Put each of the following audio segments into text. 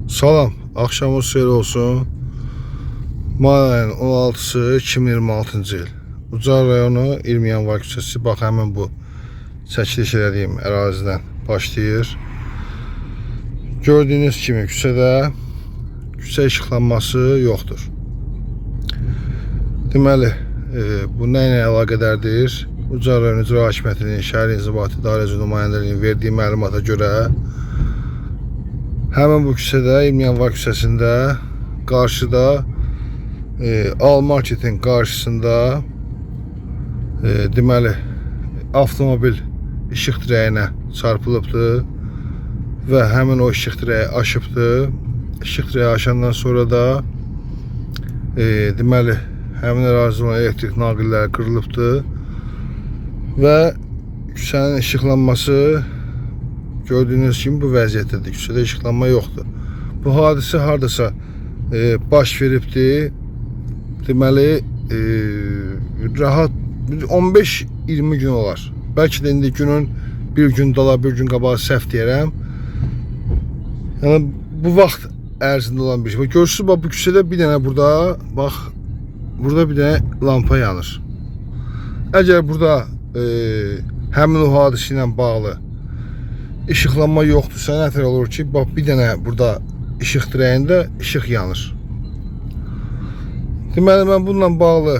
Salam, axşamınız xeyir olsun. Mayın 16-sı 2026-cı il. Ucar rayonu 20 yanvar küçəsi. Bax, həmin bu çəkiliş elədiyim ərazidən başlayır. Gördüyünüz kimi küçədə küçə işıqlanması yoxdur. Deməli, bu nə ilə əlaqədardır? Ucar rayon İcra Hakimiyyətinin Şəhər İnzibati İdarəçi nümayəndəliyinin verdiyi məlumata görə həmin bu küçədə 20 yanvar küçəsində qarşıda Al Marketin qarşısında deməli avtomobil işıq dirəyinə çarpılıbdır və həmin o işıq dirəyi aşıbdır. İşıq dirəyi aşandan sonra da deməli həmin ərazidə olan elektrik naqilləri qırılıbdır və küçənin işıqlanması gördüyünüz kimi bu vəziyyətdədir. Küçədə işıqlanma yoxdur. Bu hadisə hardasa baş veribdir. Deməli rahat 15-20 gün olar. Bəlkə də indi günün bir gün dala, bir gün qabağı səhv deyərəm. Yəni bu vaxt ərzində olan bir şey. Görürsünüz, bax bu küçədə bir dənə burada bir dənə lampa yanır. Əgər burada həmin o hadisə ilə bağlı işıqlanma yoxdursa, nətər olur ki, bax bir dənə burada işıq dirəyində işıq yanır. Deməli, mən bununla bağlı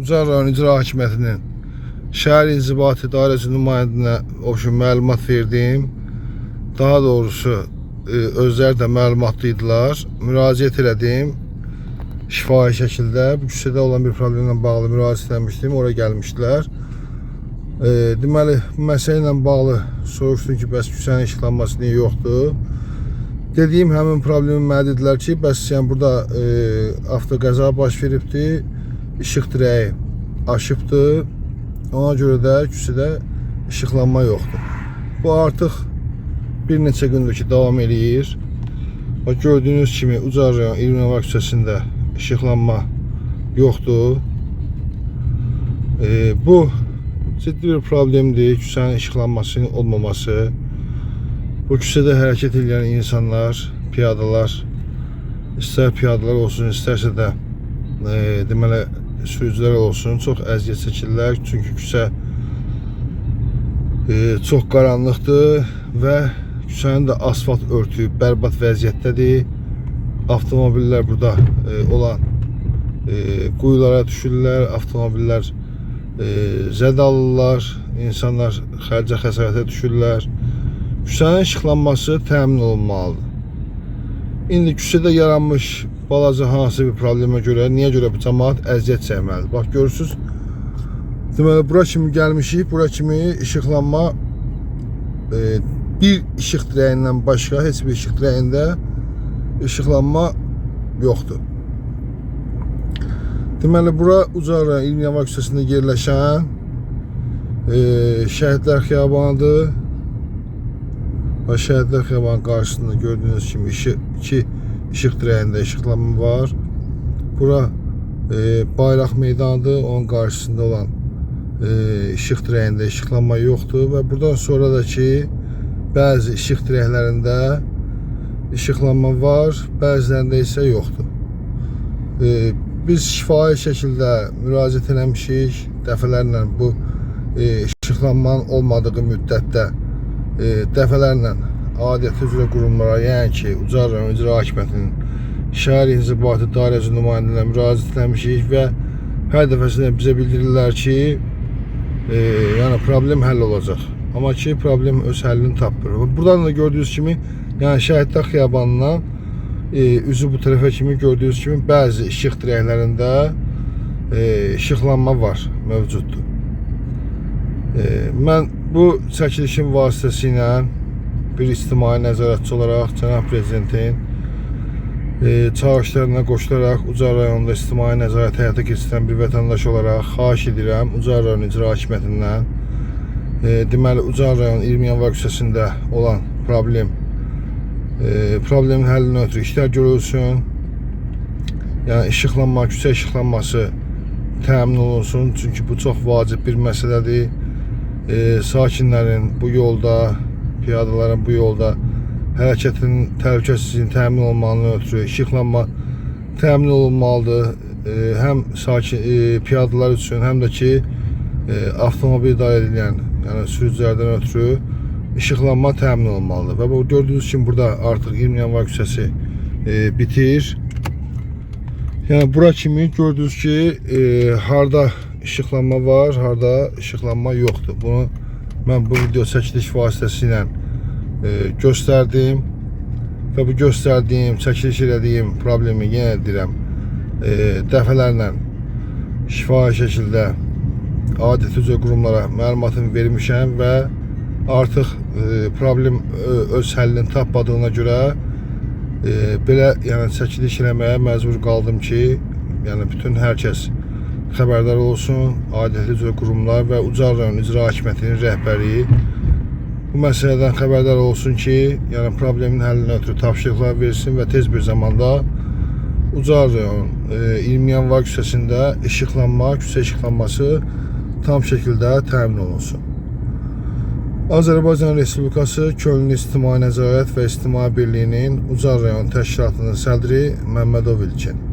Ucar rayon İcra Hakimiyyətinin Şəhər İnzibati İdarəçi nümayəndəsinə məlumat verdim. Daha doğrusu özləri də məlumatlıydılar. Müraciət elədim. Şifahi şəkildə bu küçədə olan bir problemlə bağlı müraciət etmişdim. Oraya gəlmişdilər. Deməli, bu məsələ ilə bağlı soruşdum ki, bəs küçənin işıqlanması niyə yoxdur? Dediyim həmin problemi mənə dedilər ki, bəs yəni burada avtoqəza baş veribdir, işıq dirəyi aşıbdır, ona görə də küçədə işıqlanma yoxdur. Bu artıq bir neçə gündür ki, davam eləyir. Gördüyünüz kimi Ucar rayon 20 yanvar küçəsində işıqlanma yoxdur. Bu ciddi bir problemdir, küçənin işıqlanmasının olmaması. Bu küçədə hərəkət edən insanlar, piyadalar, istər piyadalar olsun, istərsə də deməli sürücülər olsun, çox əziyyət çəkirlər. Çünki küçə çox qaranlıqdır və küçənin də asfalt örtüyü bərbad vəziyyətdədir. Avtomobillər burada olan quyulara düşürlər, avtomobillər zədə alırlar, insanlar xərcə xəsarətə düşürlər. Küçənin işıqlanması təmin olunmalıdır. İndi küçədə yaranmış balaca hansı bir problemə görə, niyə görə bu cəmaət əziyyət çəkməlidir? Bax, görürsünüz, deməli, bura kimi gəlmişik, bura kimi işıqlanma bir işıq dirəyindən başqa, heç bir işıq dirəyində işıqlanma yoxdur. Deməli, bura Ucar rayon 20 yanvar küçəsində yerləşən Şəhidlər Xiyabanıdır. Şəhidlər Xiyabanı qarşısında gördüyünüz kimi iki işıq dirəyində işıqlanma var. Bura Bayraq meydanıdır. Onun qarşısında olan işıq dirəyində işıqlanma yoxdur və buradan sonra da ki, bəzi işıq dirəklərində işıqlanma var, bəzilərində isə yoxdur. Biz şifahi şəkildə müraciət eləmişik. Dəfələrlə bu işıqlanmanın olmadığı müddətdə dəfələrlə aidiyyatı üzrə qurumlara, yəni ki, Ucar rayon İcra Hakimiyyətinin Şəhər İnzibati İdarəçi nümayəndəsinə müraciət etmişik və hər dəfəsində bizə bildirirlər ki, yəni problem həll olacaq. Amma ki, problem öz həllini tapmır. Buradan da gördüyünüz kimi, yəni Şəhidlər Xiyabanından üzü bu tərəfə kimi gördüyünüz kimi bəzi işıq dirəklərində işıqlanma var, mövcuddur. Mən bu çəkilişin vasitəsilə bir ictimai nəzarətçi olaraq Cənab Prezidentin çağırışlarına qoşularaq Ucar rayonunda ictimai nəzarət həyata keçirən bir vətəndaş olaraq xahiş edirəm Ucar rayon İcra Hakimiyyətindən. Deməli, Ucar rayon 20 yanvar küçəsində olan problemin həllinə ötürü işlər görülsün. Yəni işıqlanma, küçə işıqlanması təmin olunsun. Çünki bu çox vacib bir məsələdir. Sakinlərin bu yolda, piyadaların bu yolda hərəkətin təhlükəsizliyinin təmin olunmasından ötürü işıqlanma təmin olunmalıdır. Həm piyadalar üçün, həm də ki avtomobil idarə edən, yəni sürücülərdən ötürü işıqlanma təmin olunmalıdır. Və bu gördüyünüz kimi burada artıq 20 yanvar küçəsi bitir. Yəni bura kimi gördünüz ki harda işıqlanma var, harda işıqlanma yoxdur. Bunu mən bu video çəkiliş vasitəsilə göstərdim və bu göstərdiyim, çəkiliş elədiyim problemi yenə deyirəm, dəfələrlə şifahi şəkildə adəti üzrə qurumlara məlumatını vermişəm və artıq problem öz həllini tapmadığına görə belə yəni çəkiliş eləməyə məcbur qaldım ki, yəni bütün hər kəs xəbərdar olsun, adəti üzrə qurumlar və Ucar rayon icra hakimiyyətinin rəhbəri bu məsələdən xəbərdar olsun ki, yəni problemin həllinə ötürü tapşırıqlar versin və tez bir zamanda Ucar rayon 20 yanvar küçəsində işıqlanma, küçə işıqlanması tam şəkildə təmin olunsun. Azərbaycan Respublikası Könüllü İctimai Nəzarət və İctimai Birliyinin Ucar rayon təşkilatının sədri Məmmədov İlkin.